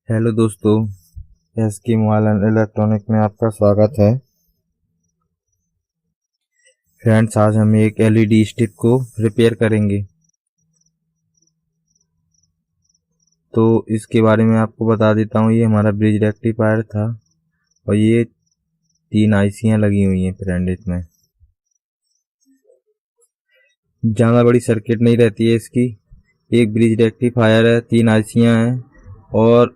Hello दोस्तों, S के mobile and electronic में आपका स्वागत है। फ्रेंड्स, आज हम एक एलईडी स्ट्रिप को रिपेयर करेंगे। तो इसके बारे में आपको बता देता हूँ। ये हमारा ब्रिज रेक्टिफायर था और ये 3 आईसियाँ लगी हुई हैं फ्रेंड। इसमें ज़्यादा बड़ी सर्किट नहीं रहती है इसकी। एक ब्रिज रेक्टिफायर है, 3 आईसियाँ हैं और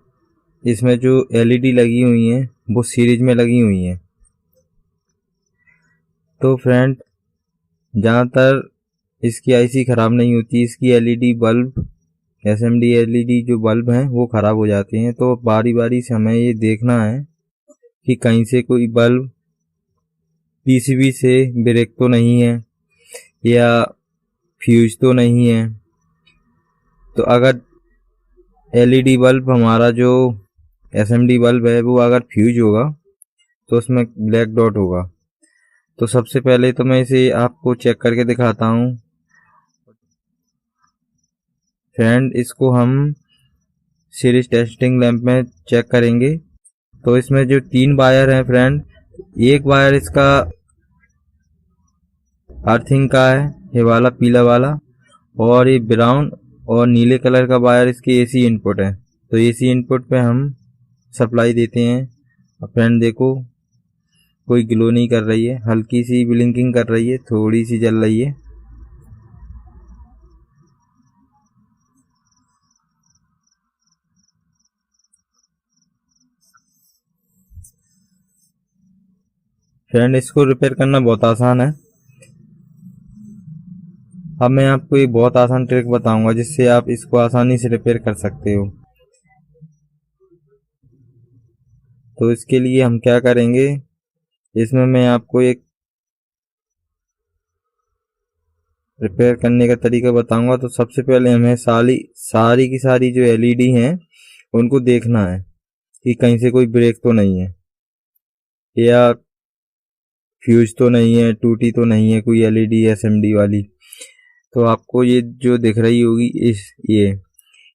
इसमें जो एलईडी लगी हुई हैं वो सीरीज में लगी हुई हैं। तो फ्रेंड, ज़्यादातर इसकी आईसी ख़राब नहीं होती। इसकी एलईडी बल्ब, एसएमडी एलईडी जो बल्ब हैं वो ख़राब हो जाते हैं। तो बारी बारी से हमें ये देखना है कि कहीं से कोई बल्ब पीसीबी से ब्रेक तो नहीं है या फ्यूज तो नहीं है। तो अगर एलईडी बल्ब हमारा जो एसएमडी बल्ब है वो अगर फ्यूज होगा तो उसमें ब्लैक डॉट होगा। तो सबसे पहले तो मैं इसे आपको चेक करके दिखाता हूँ। फ्रेंड, इसको हम सीरीज टेस्टिंग लैंप में चेक करेंगे। तो इसमें जो 3 वायर हैं फ्रेंड, एक वायर इसका अर्थिंग का है, ये वाला पीला वाला, और ये ब्राउन और नीले कलर का वायर इसकी एसी इनपुट है। तो एसी इनपुट पे हम सप्लाई देते हैं। और फ्रेंड देखो, कोई ग्लो नहीं कर रही है, हल्की सी ब्लिंकिंग कर रही है, थोड़ी सी जल रही है। फ्रेंड, इसको रिपेयर करना बहुत आसान है। अब मैं आपको एक बहुत आसान ट्रिक बताऊंगा जिससे आप इसको आसानी से रिपेयर कर सकते हो। तो इसके लिए हम क्या करेंगे, इसमें मैं आपको एक रिपेयर करने का तरीका बताऊंगा। तो सबसे पहले हमें सारी की सारी जो एलईडी हैं उनको देखना है कि कहीं से कोई ब्रेक तो नहीं है या फ्यूज तो नहीं है, टूटी तो नहीं है कोई एलईडी एसएमडी वाली। तो आपको ये जो दिख रही होगी,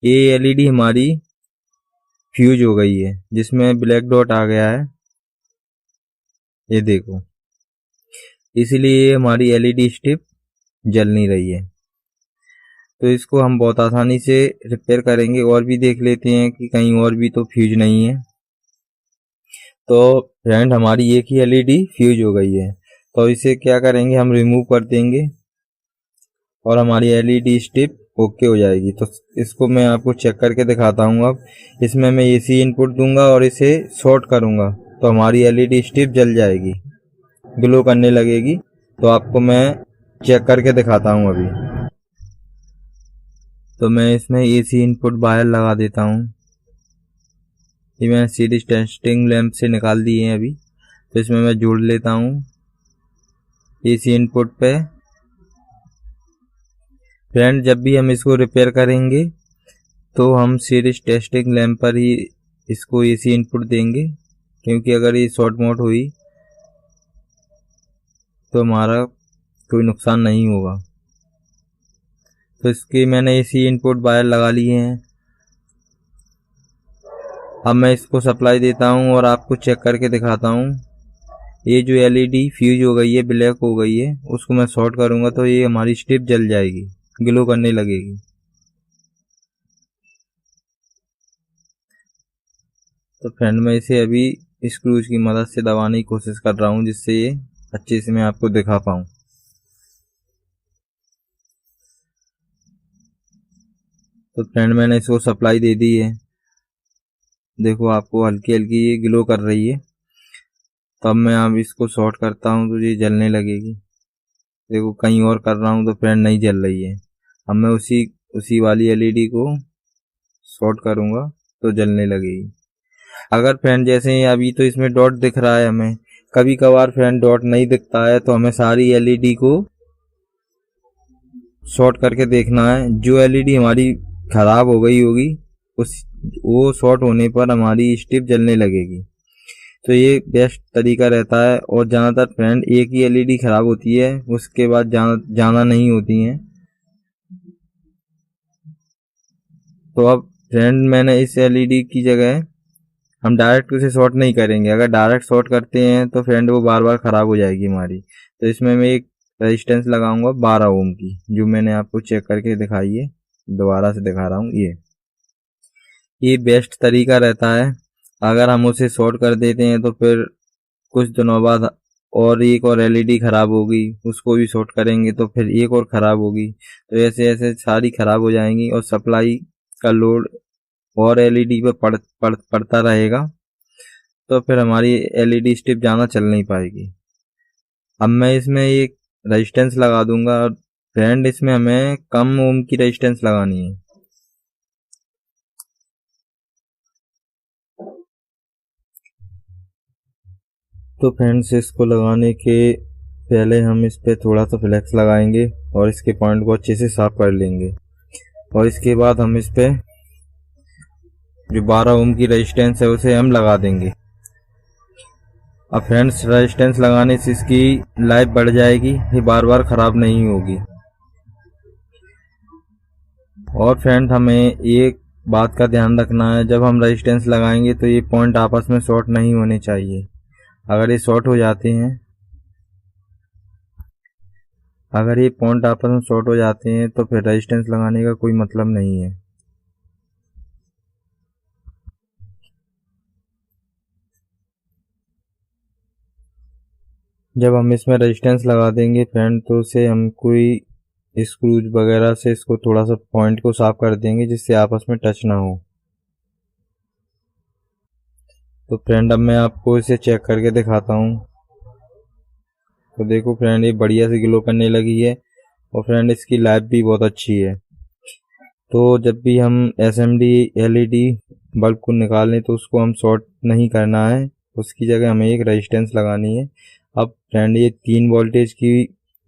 ये एलईडी हमारी फ्यूज हो गई है जिसमें ब्लैक डॉट आ गया है, ये देखो। इसलिए हमारी एलईडी स्ट्रिप जल नहीं रही है। तो इसको हम बहुत आसानी से रिपेयर करेंगे। और भी देख लेते हैं कि कहीं और भी तो फ्यूज नहीं है। तो फ्रेंड, हमारी एक ही एलईडी फ्यूज हो गई है। तो इसे क्या करेंगे, हम रिमूव कर देंगे और हमारी एलईडी स्ट्रिप ओके हो जाएगी। तो इसको मैं आपको चेक करके दिखाता हूँ। अब इसमें मैं एसी इनपुट दूंगा और इसे शॉर्ट करूंगा तो हमारी एलईडी स्ट्रिप जल जाएगी, ग्लो करने लगेगी। तो आपको मैं चेक करके दिखाता हूँ अभी। तो मैं इसमें एसी इनपुट वायर लगा देता हूँ। ये मैंने सीरीज टेस्टिंग लैंप से निकाल दिए हैं अभी। तो इसमें मैं जोड़ लेता हूँ एसी इनपुट पे। फ्रेंड, जब भी हम इसको रिपेयर करेंगे तो हम सीरीज टेस्टिंग लैंप पर ही इसको एसी इनपुट देंगे, क्योंकि अगर ये शॉर्ट मोट हुई तो हमारा कोई नुकसान नहीं होगा। तो इसके मैंने एसी इनपुट वायर लगा लिए हैं। अब मैं इसको सप्लाई देता हूँ और आपको चेक करके दिखाता हूँ। ये जो एलईडी फ्यूज हो गई है, ब्लैक हो गई है, उसको मैं शॉर्ट करूँगा तो ये हमारी स्ट्रिप जल जाएगी, ग्लो करने लगेगी। तो फ्रेंड, मैं इसे अभी स्क्रूज की मदद से दबाने की कोशिश कर रहा हूँ जिससे ये अच्छे से मैं आपको दिखा पाऊँ। तो फ्रेंड, मैंने इसको सप्लाई दे दी है। देखो, आपको हल्की हल्की ये ग्लो कर रही है। तब मैं अब इसको शॉर्ट करता हूँ तो ये जलने लगेगी। देखो, कहीं और कर रहा हूँ तो फ्रेंड नहीं जल रही है। अब मैं उसी वाली एलईडी को शॉर्ट करूँगा तो जलने लगेगी। अगर फ्रेंड, जैसे अभी तो इसमें डॉट दिख रहा है, हमें कभी कभार फ्रेंड डॉट नहीं दिखता है तो हमें सारी एलईडी को शॉर्ट करके देखना है। जो एलईडी हमारी खराब हो गई होगी वो शॉर्ट होने पर हमारी स्ट्रिप जलने लगेगी। तो ये बेस्ट तरीका रहता है। और ज़्यादातर फ्रेंड एक ही एलईडी खराब होती है, उसके बाद ज़्यादा नहीं होती हैं। तो अब फ्रेंड मैंने इस एलईडी की जगह हम डायरेक्ट उसे शॉर्ट नहीं करेंगे। अगर डायरेक्ट शॉर्ट करते हैं तो फ्रेंड वो बार बार ख़राब हो जाएगी हमारी। तो इसमें मैं एक रेजिस्टेंस लगाऊंगा 12 ओम की, जो मैंने आपको चेक करके दिखाई है, दोबारा से दिखा रहा हूँ। ये बेस्ट तरीका रहता है। अगर हम उसे शॉर्ट कर देते हैं तो फिर कुछ दिनों बाद और एक और एलईडी ख़राब होगी, उसको भी शॉर्ट करेंगे तो फिर एक और ख़राब होगी। तो ऐसे ऐसे सारी ख़राब हो जाएंगी और सप्लाई का लोड और एलईडी पे पड़ता रहेगा, तो फिर हमारी एलईडी स्ट्रिप ज़्यादा चल नहीं पाएगी। अब मैं इसमें एक रेजिस्टेंस लगा दूंगा। और फ्रेंड इसमें हमें कम ओम की रेजिस्टेंस लगानी है। तो फ्रेंड्स इसको लगाने के पहले हम इस पर थोड़ा सा फ्लेक्स लगाएंगे और इसके पॉइंट को अच्छे से साफ कर लेंगे। और इसके बाद हम इस पर जो 12 ओम की रेजिस्टेंस है उसे हम लगा देंगे। अब फ्रेंड्स रेजिस्टेंस लगाने से इसकी लाइफ बढ़ जाएगी, ये बार बार ख़राब नहीं होगी। और फ्रेंड हमें एक बात का ध्यान रखना है, जब हम रेजिस्टेंस लगाएंगे तो ये पॉइंट आपस में शॉर्ट नहीं होने चाहिए। अगर ये शॉर्ट हो जाते हैं अगर ये पॉइंट आपस में शॉर्ट हो जाते हैं तो फिर रेजिस्टेंस लगाने का कोई मतलब नहीं है। जब हम इसमें रेजिस्टेंस लगा देंगे फ्रेंड, तो उसे हम कोई स्क्रूज वगैरह से इसको थोड़ा सा पॉइंट को साफ कर देंगे, जिससे आपस में टच ना हो। तो फ्रेंड अब मैं आपको इसे चेक करके दिखाता हूँ। तो देखो फ्रेंड, ये बढ़िया से ग्लो करने लगी है और फ्रेंड इसकी लाइफ भी बहुत अच्छी है। तो जब भी हम एसएमडी एलईडी बल्ब को निकालें तो उसको हम शॉर्ट नहीं करना है, उसकी जगह हमें एक रेजिस्टेंस लगानी है। अब फ्रेंड ये 3 वोल्टेज की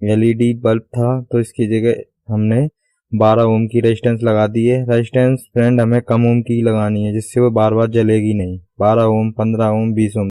एलईडी बल्ब था, तो इसकी जगह हमने 12 ओम की रेजिस्टेंस लगा दी है। रेजिस्टेंस फ्रेंड हमें कम ओम की लगानी है, जिससे वो बार बार जलेगी नहीं। 12 ओम, 15 ओम, 20 ओम।